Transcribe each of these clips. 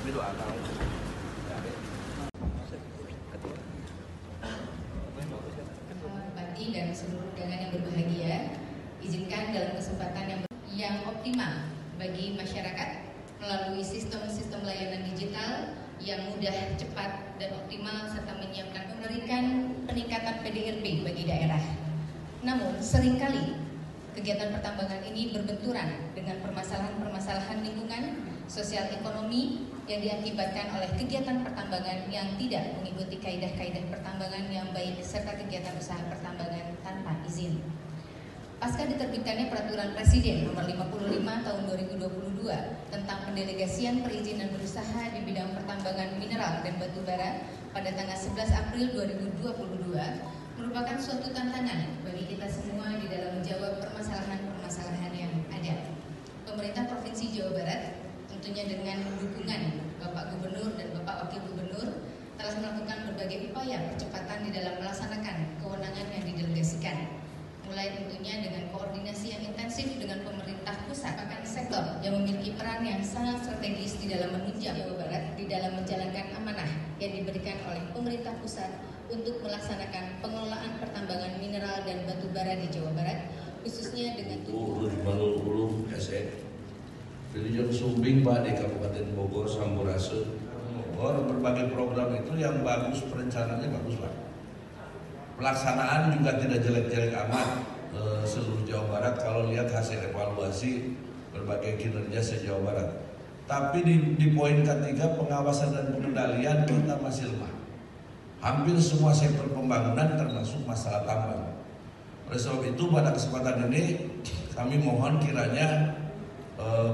Bupati dan seluruh undangan yang berbahagia, izinkan dalam kesempatan yang optimal bagi masyarakat melalui sistem-sistem layanan digital yang mudah, cepat, dan optimal serta menyiapkan memberikan peningkatan PDRB bagi daerah. Namun seringkali kegiatan pertambangan ini berbenturan dengan permasalahan-permasalahan lingkungan, sosial ekonomi yang diakibatkan oleh kegiatan pertambangan yang tidak mengikuti kaidah-kaidah pertambangan yang baik serta kegiatan usaha pertambangan tanpa izin. Pasca diterbitkannya Peraturan Presiden Nomor 55 Tahun 2022 tentang pendelegasian perizinan berusaha di bidang pertambangan mineral dan batu bara pada tanggal 11 April 2022 merupakan suatu tantangan bagi kita semua di dalam menjawab permasalahan-permasalahan yang ada. Pemerintah Provinsi Jawa Barat tentunya dengan dukungan Bapak Gubernur dan Bapak Wakil Gubernur telah melakukan berbagai upaya percepatan di dalam melaksanakan kewenangan yang didelegasikan, mulai tentunya dengan koordinasi yang intensif dengan pemerintah pusat, bahkan sektor yang memiliki peran yang sangat strategis di dalam menunjang Jawa Barat di dalam menjalankan amanah yang diberikan oleh pemerintah pusat untuk melaksanakan pengelolaan pertambangan mineral dan batu bara di Jawa Barat, khususnya dengan Vilijong Sumbing Pak di Kabupaten Bogor, Sampurasud, Bogor, berbagai program itu yang bagus, perencanaannya bagus Pak. Pelaksanaan juga tidak jelek-jelek amat seluruh Jawa Barat kalau lihat hasil evaluasi berbagai kinerja se-Jawa Barat. Tapi di poin ketiga pengawasan dan pengendalian kita masih lemah. Hampir semua sektor pembangunan termasuk masalah tambang. Oleh sebab itu pada kesempatan ini kami mohon kiranya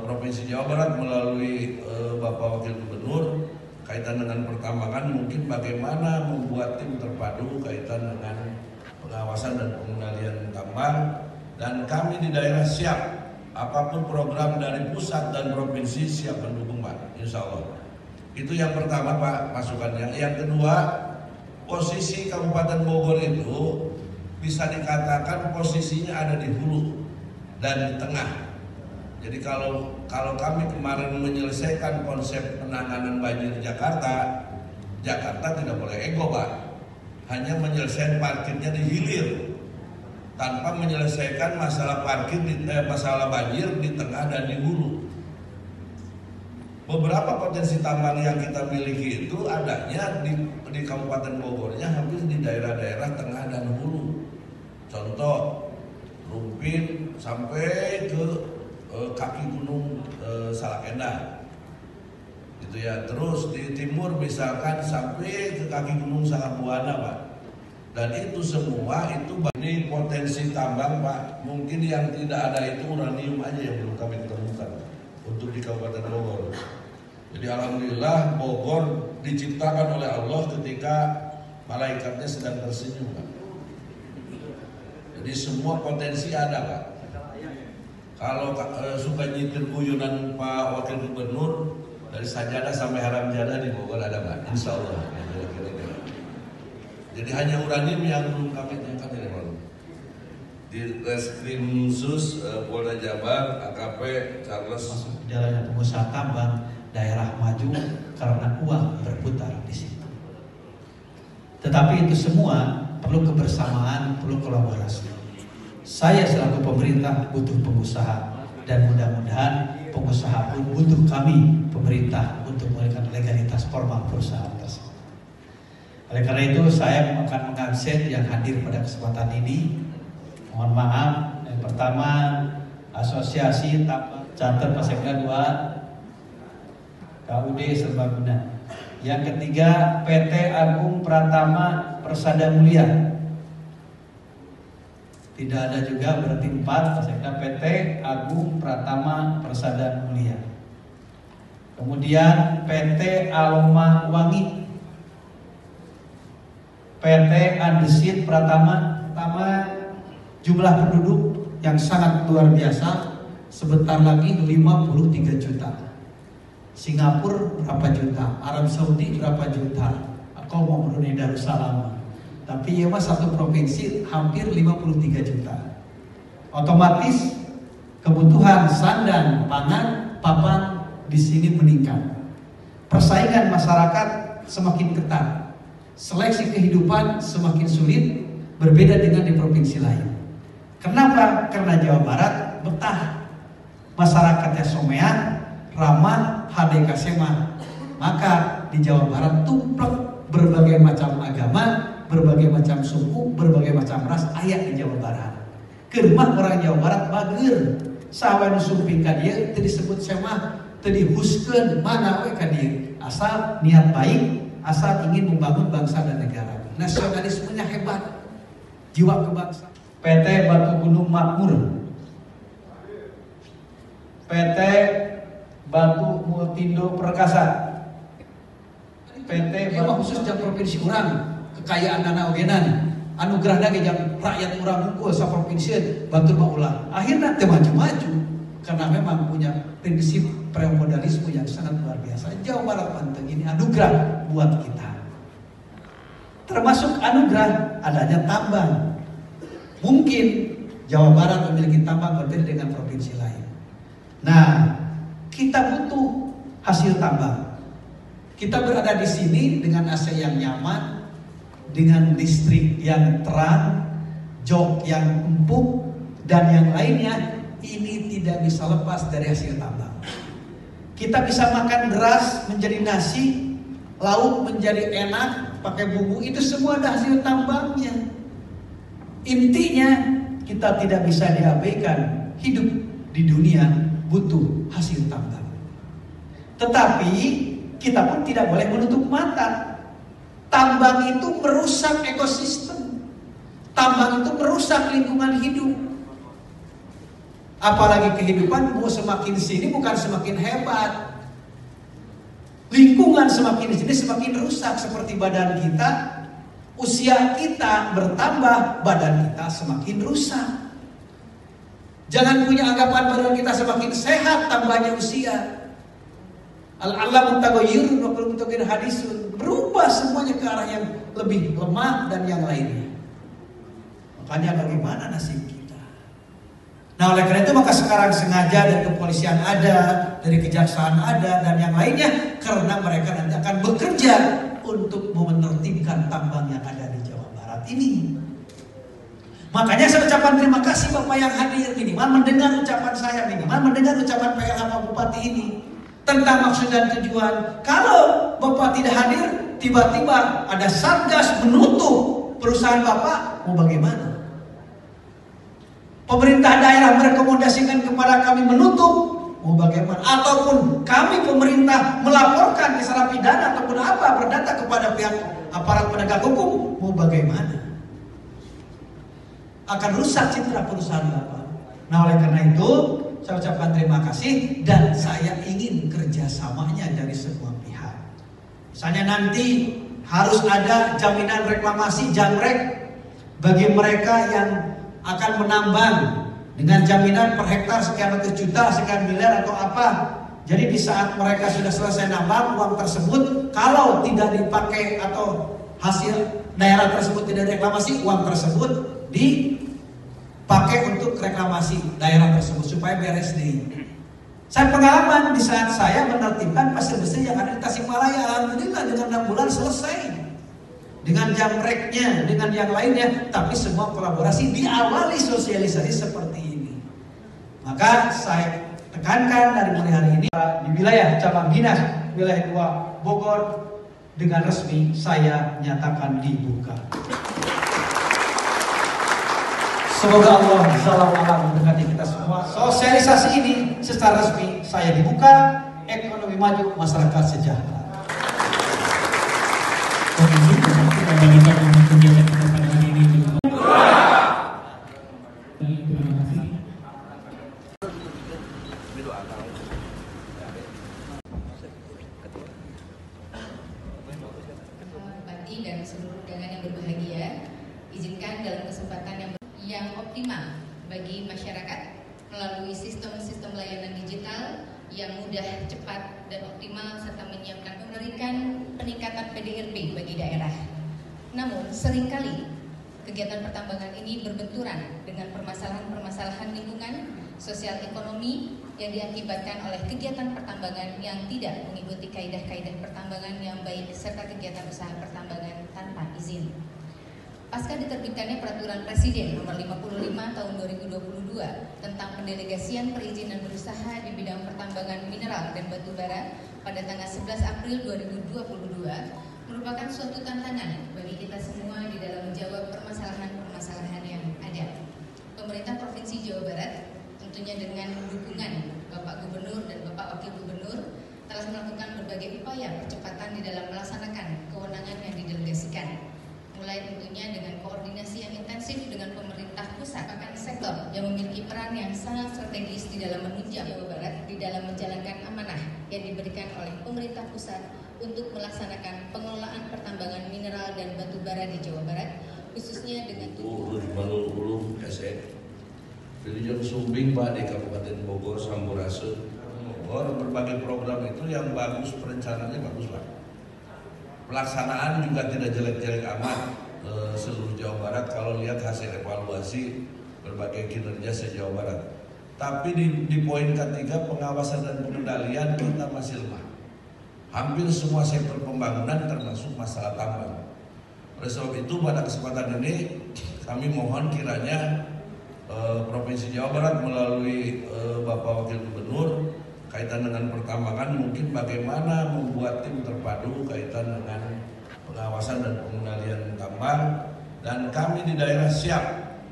Provinsi Jawa Barat melalui Bapak Wakil Gubernur kaitan dengan pertambangan mungkin bagaimana membuat tim terpadu kaitan dengan pengawasan dan pengendalian tambang, dan kami di daerah siap apapun program dari pusat dan provinsi siap mendukung Pak, insya Allah. Itu yang pertama Pak masukannya. Yang kedua, posisi Kabupaten Bogor itu bisa dikatakan posisinya ada di hulu dan di tengah. Jadi kalau kami kemarin menyelesaikan konsep penanganan banjir Jakarta tidak boleh ego Pak. Hanya menyelesaikan parkirnya di hilir tanpa menyelesaikan masalah masalah banjir di tengah dan di hulu. Beberapa potensi tambang yang kita miliki itu adanya di Kabupaten Bogornya hampir di daerah-daerah tengah dan hulu. Contoh Rumpin sampai ke kaki gunung Salakenda, gitu ya. Terus di timur misalkan sampai ke kaki gunung Sahabuana Pak. Dan itu semua ini potensi tambang Pak. Mungkin yang tidak ada itu uranium aja yang belum kami temukan untuk di Kabupaten Bogor. Jadi alhamdulillah Bogor diciptakan oleh Allah ketika malaikatnya sedang tersenyum Pak. Jadi semua potensi ada Pak. Kalau suka nyitir guyonan Pak Wakil Gubernur, dari Sajadah sampai Haram Jadah di Bogor ada Pak, insya Allah. Kira-kira. Jadi hanya uranium yang belum kami temukan dari mana. Di Reskrim Khusus Polda Jabar, AKP Charles. Jalannya pengusaha tambang daerah maju karena uang berputar di situ. Tetapi itu semua perlu kebersamaan, perlu kolaborasi. Saya selaku pemerintah butuh pengusaha, dan mudah-mudahan pengusaha pun butuh kami pemerintah untuk memberikan legalitas formal perusahaan tersebut. Oleh karena itu saya akan mengabsen yang hadir pada kesempatan ini. Mohon maaf, yang pertama Asosiasi Tambang Cater Pasekda 2 KUD Serbaguna. Yang ketiga PT Agung Pratama Persada Mulia. Tidak ada juga, berarti 4 Pasekda PT Agung Pratama Persada Mulia. Kemudian PT Alma Wangi, PT Andesit Pratama, jumlah penduduk yang sangat luar biasa, sebentar lagi 53 juta. Singapura berapa juta, Arab Saudi berapa juta, aku mau Brunei Darussalam. Tapi ya mas satu provinsi hampir 53 juta. Otomatis kebutuhan sandang, pangan, papan di sini meningkat. persaingan masyarakat semakin ketat, seleksi kehidupan semakin sulit, berbeda dengan di provinsi lain. Kenapa? Karena Jawa Barat betah, masyarakatnya someah, ramah, HDK semah. Maka di Jawa Barat tumplek berbagai macam agama, berbagai macam suku, berbagai macam ras ayat di Jawa Barat. Kerumah orang Jawa Barat bager, sawan sumping ka dieu teu disebut semah, teu dihuskeun mana we ka dieu. Asal niat baik, asal ingin membangun bangsa dan negara. Nasionalismenya hebat, jiwa kebangsaan. PT Batu Gunung Makmur, PT Batu Multindo Perkasa, PT Batu khusus jam provinsi urang, kekayaan dana ogenan, anugerah lagi jam rakyat urang unggul sa provinsi batur maulah. Akhirnya teu maju-maju karena memang punya prinsip premodalisme yang sangat luar biasa. Jawa Barat Banten ini anugerah buat kita. Termasuk anugerah adanya tambang. Mungkin Jawa Barat memiliki tambang berbeda dengan provinsi lain. Nah, kita butuh hasil tambang. Kita berada di sini dengan AC yang nyaman, dengan listrik yang terang, jok yang empuk, dan yang lainnya. Ini tidak bisa lepas dari hasil tambang. Kita bisa makan beras menjadi nasi, lauk menjadi enak, pakai bumbu, itu semua ada hasil tambangnya. Intinya kita tidak bisa diabaikan, hidup di dunia butuh hasil tambang. Tetapi kita pun tidak boleh menutup mata. Tambang itu merusak ekosistem. Tambang itu merusak lingkungan hidup. Apalagi kehidupan mau semakin sini bukan semakin hebat. Lingkungan semakin di sini semakin rusak, seperti badan kita. Usia kita bertambah, badan kita semakin rusak. Jangan punya anggapan badan kita semakin sehat, tambahnya usia. Al-alam mutaghayyirun wa kullu mutaghayyir hadisun. Berubah semuanya ke arah yang lebih lemah dan yang lainnya. Makanya bagaimana nasib kita? Nah, oleh karena itu maka sekarang sengaja dari kepolisian ada, dari kejaksaan ada, dan yang lainnya, karena mereka nanti akan bekerja untuk menertibkan tambang yang ada di Jawa Barat ini. Makanya saya ucapkan terima kasih Bapak yang hadir, minimal mendengar ucapan saya, minimal mendengar ucapan PLH Pak Bupati ini tentang maksud dan tujuan. Kalau Bapak tidak hadir, tiba-tiba ada satgas menutup perusahaan Bapak, mau bagaimana? Pemerintah daerah merekomendasikan kepada kami menutup, mau bagaimana? Ataupun kami pemerintah melaporkan kesalahan pidana ataupun apa berdata kepada pihak aparat penegak hukum, mau bagaimana? Akan rusak citra perusahaan Bapak. Nah, oleh karena itu saya ucapkan terima kasih dan saya ingin kerjasamanya dari semua pihak. Misalnya nanti harus ada jaminan reklamasi jamrek bagi mereka yang akan menambang dengan jaminan per hektar sekian ratus juta, sekian miliar atau apa. Jadi di saat mereka sudah selesai nambang, uang tersebut kalau tidak dipakai atau hasil daerah tersebut tidak reklamasi, uang tersebut dipakai untuk reklamasi daerah tersebut supaya beres deh. Saya pengalaman di saat saya menertibkan pasir-pasir yang ada di Tasikmalaya, alhamdulillah dengan 6 bulan selesai. Dengan jamreknya, dengan yang lainnya, tapi semua kolaborasi diawali sosialisasi seperti ini. Maka saya tekankan dari mulai hari ini di wilayah cabang dinas wilayah 2 Bogor dengan resmi saya nyatakan dibuka. Semoga Allah salam alam mendekati kita semua. Sosialisasi ini secara resmi saya dibuka, ekonomi maju, masyarakat sejahtera. Kita berikan kegiatan kita pada hari ini. Terima kasih. Bupati dan seluruh undangan yang berbahagia, izinkan dalam kesempatan yang optimal bagi masyarakat melalui sistem-sistem layanan digital yang mudah, cepat, dan optimal serta memberikan peningkatan PDRB bagi daerah. Namun seringkali kegiatan pertambangan ini berbenturan dengan permasalahan-permasalahan lingkungan sosial ekonomi yang diakibatkan oleh kegiatan pertambangan yang tidak mengikuti kaidah-kaidah pertambangan yang baik serta kegiatan usaha pertambangan tanpa izin. Pasca diterbitkannya Peraturan Presiden Nomor 55 Tahun 2022 tentang pendelegasian perizinan berusaha di bidang pertambangan mineral dan batu bara pada tanggal 11 April 2022 merupakan suatu tantangan bagi kita semua di dalam menjawab permasalahan-permasalahan yang ada. Pemerintah Provinsi Jawa Barat tentunya dengan dukungan Bapak Gubernur dan Bapak Wakil Gubernur telah melakukan berbagai upaya percepatan di dalam melaksanakan kewenangan yang didelegasikan. Mulai tentunya dengan koordinasi yang intensif dengan pemerintah pusat, bahkan sektor yang memiliki peran yang sangat strategis di dalam menunjang Jawa Barat di dalam menjalankan amanah yang diberikan oleh pemerintah pusat untuk melaksanakan pengelolaan pertambangan mineral dan batu bara di Jawa Barat, khususnya dengan Ulu Wilujeng Sumbing Pak di Kabupaten Bogor, Sampurasun, Bogor, berbagai program itu yang bagus, perencanaannya bagus Pak. Pelaksanaan juga tidak jelek-jelek amat seluruh Jawa Barat kalau lihat hasil evaluasi berbagai kinerja se-Jawa Barat. Tapi di poin ketiga pengawasan dan pengendalian kita masih lemah. Hampir semua sektor pembangunan termasuk masalah tambang. Oleh sebab itu pada kesempatan ini kami mohon kiranya Provinsi Jawa Barat melalui Bapak Wakil Gubernur kaitan dengan pertambangan mungkin bagaimana membuat tim terpadu kaitan dengan pengawasan dan pengendalian tambang, dan kami di daerah siap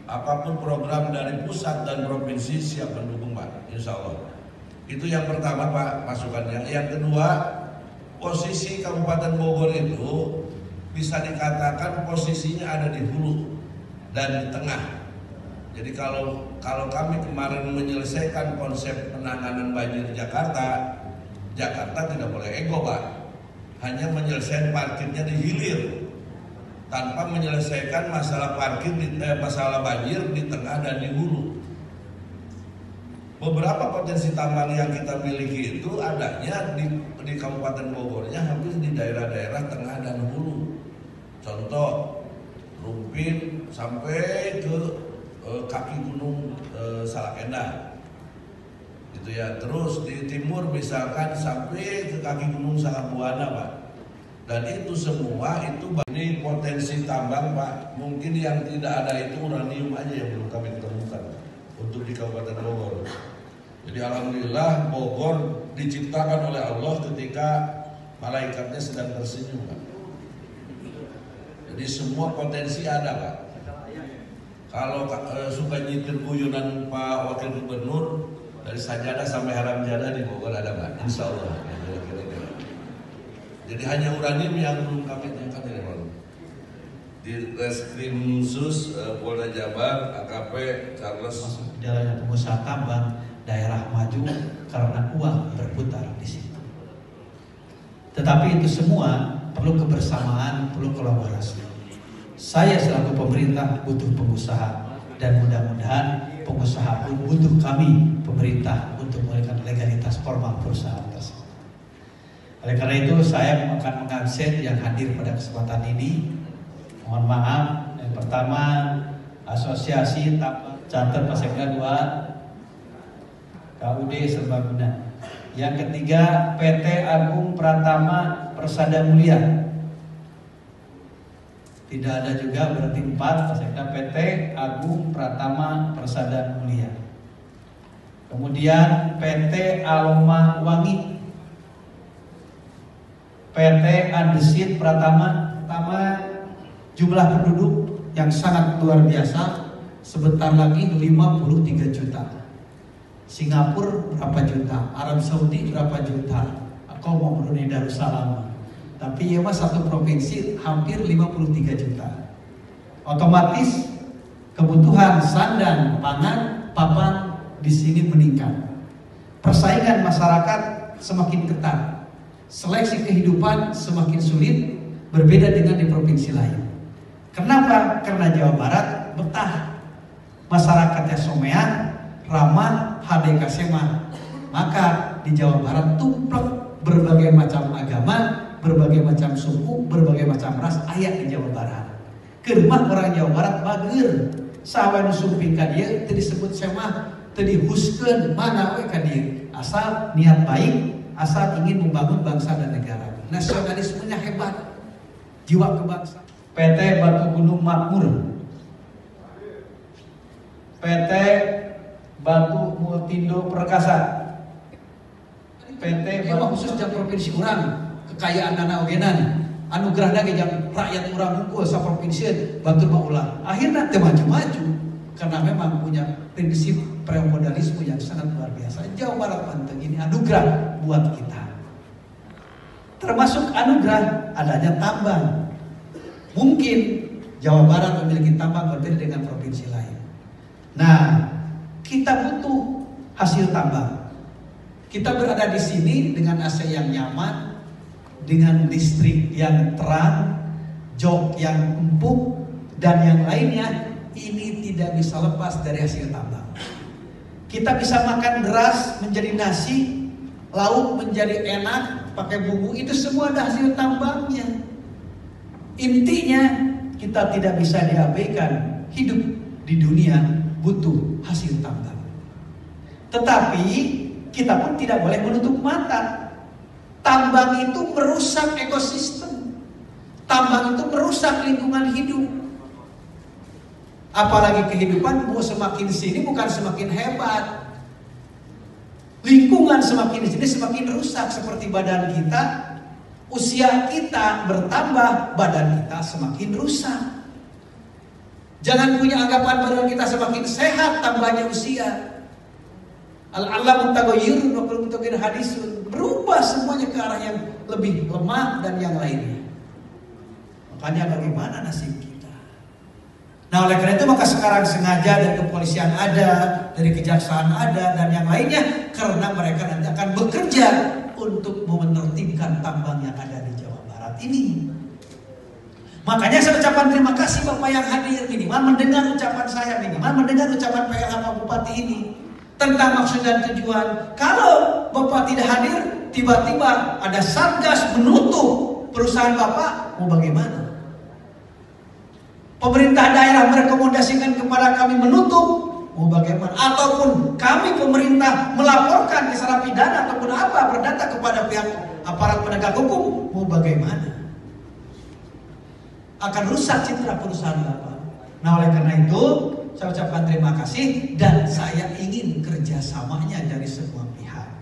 apapun program dari pusat dan provinsi siap mendukung Pak, insya Allah. Itu yang pertama Pak masukannya. Yang kedua, posisi Kabupaten Bogor itu bisa dikatakan posisinya ada di hulu dan di tengah. Jadi kalau kami kemarin menyelesaikan konsep penanganan banjir Jakarta tidak boleh ego Pak. Hanya menyelesaikan parkirnya di hilir, tanpa menyelesaikan masalah masalah banjir di tengah dan di hulu. Beberapa potensi tambang yang kita miliki itu adanya di Kabupaten Bogornya hampir di daerah-daerah tengah dan hulu. Contoh Rumpin sampai ke kaki gunung Salakenda gitu ya. Terus di timur misalkan sampai ke kaki gunung Sahabuana Pak. Dan itu semua ini potensi tambang Pak. Mungkin yang tidak ada itu uranium aja yang belum kami temukan untuk di Kabupaten Bogor. Jadi alhamdulillah Bogor diciptakan oleh Allah ketika malaikatnya sedang tersenyum Pak. Jadi semua potensi ada Pak. Kalau suka nyitir guyonan Pak Wakil Gubernur, dari Sajadah sampai Haram Jadah di Bogor ada Pak, insya Allah. Jadi hanya uranium yang belum kami temukan ini Pak. Di Reskrim Sus Polda Jabar, AKP Charles. Jalannya pengusaha tambang daerah maju karena uang berputar di situ. Tetapi itu semua perlu kebersamaan, perlu kolaborasi. Saya selaku pemerintah butuh pengusaha, dan mudah-mudahan pengusaha pun butuh kami pemerintah untuk memberikan legalitas formal perusahaan tersebut. Oleh karena itu saya akan mengabsen yang hadir pada kesempatan ini. Mohon maaf. Yang pertama Asosiasi Tambang Catat Pasekda 2 KUD Serbaguna. Yang ketiga PT Agung Pratama Persada Mulia. Tidak ada juga, berarti 4 Pasekda PT Agung Pratama Persada Mulia. Kemudian PT Aloma Wangi, PT Andesit Pratama. Jumlah penduduk yang sangat luar biasa, sebentar lagi 53 juta. Singapura berapa juta, Arab Saudi berapa juta, kau mau Brunei Darussalam. Tapi ya mas satu provinsi hampir 53 juta. Otomatis kebutuhan sandang, pangan, papan di sini meningkat. Persaingan masyarakat semakin ketat. Seleksi kehidupan semakin sulit, berbeda dengan di provinsi lain. Kenapa? Karena Jawa Barat betah. Masyarakatnya someah, ramah, HDK semah. Maka di Jawa Barat tumplek berbagai macam agama, berbagai macam suku, berbagai macam ras aya di Jawa Barat. Keur mah orang Jawa Barat bager. Saha nu sumpingkan ieu teu disebut semah, tadi huskeun mana we ka dieu. Asal niat baik, asal ingin membangun bangsa dan negara. Nasionalismenya hebat, jiwa kebangsaan. PT Batu Gunung Makmur, PT Batu Multindo Perkasa, PT Batu khusus jam provinsi urang, kekayaan dana ogenan, anugerah dage jam rakyat urang unggul sa provinsi batur maulah. Akhirnya teu maju-maju karena memang punya prinsip premodalisme yang sangat luar biasa. Jawa Barat Banten ini anugerah buat kita. Termasuk anugerah adanya tambang. Mungkin Jawa Barat memiliki tambang berbeda dengan provinsi lain. Nah, kita butuh hasil tambang. Kita berada di sini dengan AC yang nyaman, dengan listrik yang terang, jok yang empuk, dan yang lainnya. Ini tidak bisa lepas dari hasil tambang. Kita bisa makan beras menjadi nasi, lauk menjadi enak, pakai bumbu, itu semua ada hasil tambangnya. Intinya kita tidak bisa diabaikan, hidup di dunia butuh hasil tambang. Tetapi kita pun tidak boleh menutup mata. Tambang itu merusak ekosistem. Tambang itu merusak lingkungan hidup. Apalagi kehidupan semakin sini bukan semakin hebat. Lingkungan semakin sini semakin rusak, seperti badan kita. Usia kita bertambah, badan kita semakin rusak. Jangan punya anggapan badan kita semakin sehat, tambahnya usia. Al-alam mutaghayyirun wa kullu mutaghayyir hadisun. Berubah semuanya ke arah yang lebih lemah dan yang lainnya. Makanya bagaimana nasib kita? Nah, oleh karena itu maka sekarang sengaja dari kepolisian ada, dari kejaksaan ada, dan yang lainnya, karena mereka nanti akan bekerja untuk menertibkan tambang yang ada di Jawa Barat ini. Makanya saya ucapkan terima kasih Bapak yang hadir, minimal mendengar ucapan saya, minimal mendengar ucapan PLH Pak Bupati ini tentang maksud dan tujuan. Kalau Bapak tidak hadir, tiba-tiba ada satgas menutup perusahaan Bapak, mau bagaimana? Pemerintah daerah merekomendasikan kepada kami menutup, mau bagaimana? Ataupun kami pemerintah melaporkan kesalahan pidana ataupun apa, berdata kepada pihak aparat penegak hukum, mau bagaimana? Akan rusak citra perusahaan Bapak. Nah, oleh karena itu saya ucapkan terima kasih dan saya ingin kerjasamanya dari semua pihak.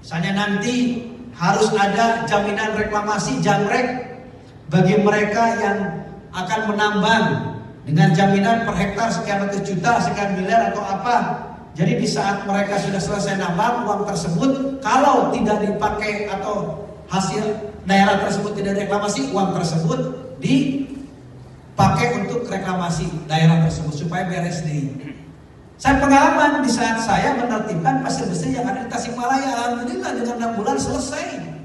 Misalnya nanti harus ada jaminan reklamasi jamrek bagi mereka yang akan menambang dengan jaminan per hektar sekian ratus juta, sekian miliar atau apa. Jadi di saat mereka sudah selesai nambang, uang tersebut kalau tidak dipakai atau hasil daerah tersebut tidak reklamasi, uang tersebut dipakai untuk reklamasi daerah tersebut supaya beres deh. Saya pengalaman di saat saya menertibkan pasir bersih yang ada di Tasikmalaya, alhamdulillah dengan 6 bulan selesai.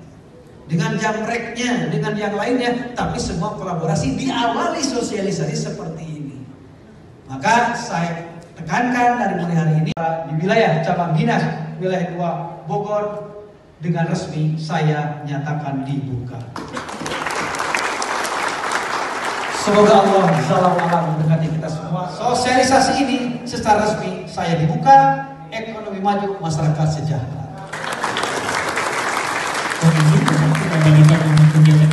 Dengan jamreknya, dengan yang lainnya, tapi semua kolaborasi diawali sosialisasi seperti ini. Maka saya tekankan dari mulai hari ini di wilayah cabang dinas wilayah 2 Bogor dengan resmi saya nyatakan dibuka. Semoga Allah Subhanahu wa taala memberkati kita semua. Sosialisasi ini secara resmi saya dibuka, ekonomi maju, masyarakat sejahtera. Untuk memberikan kegiatan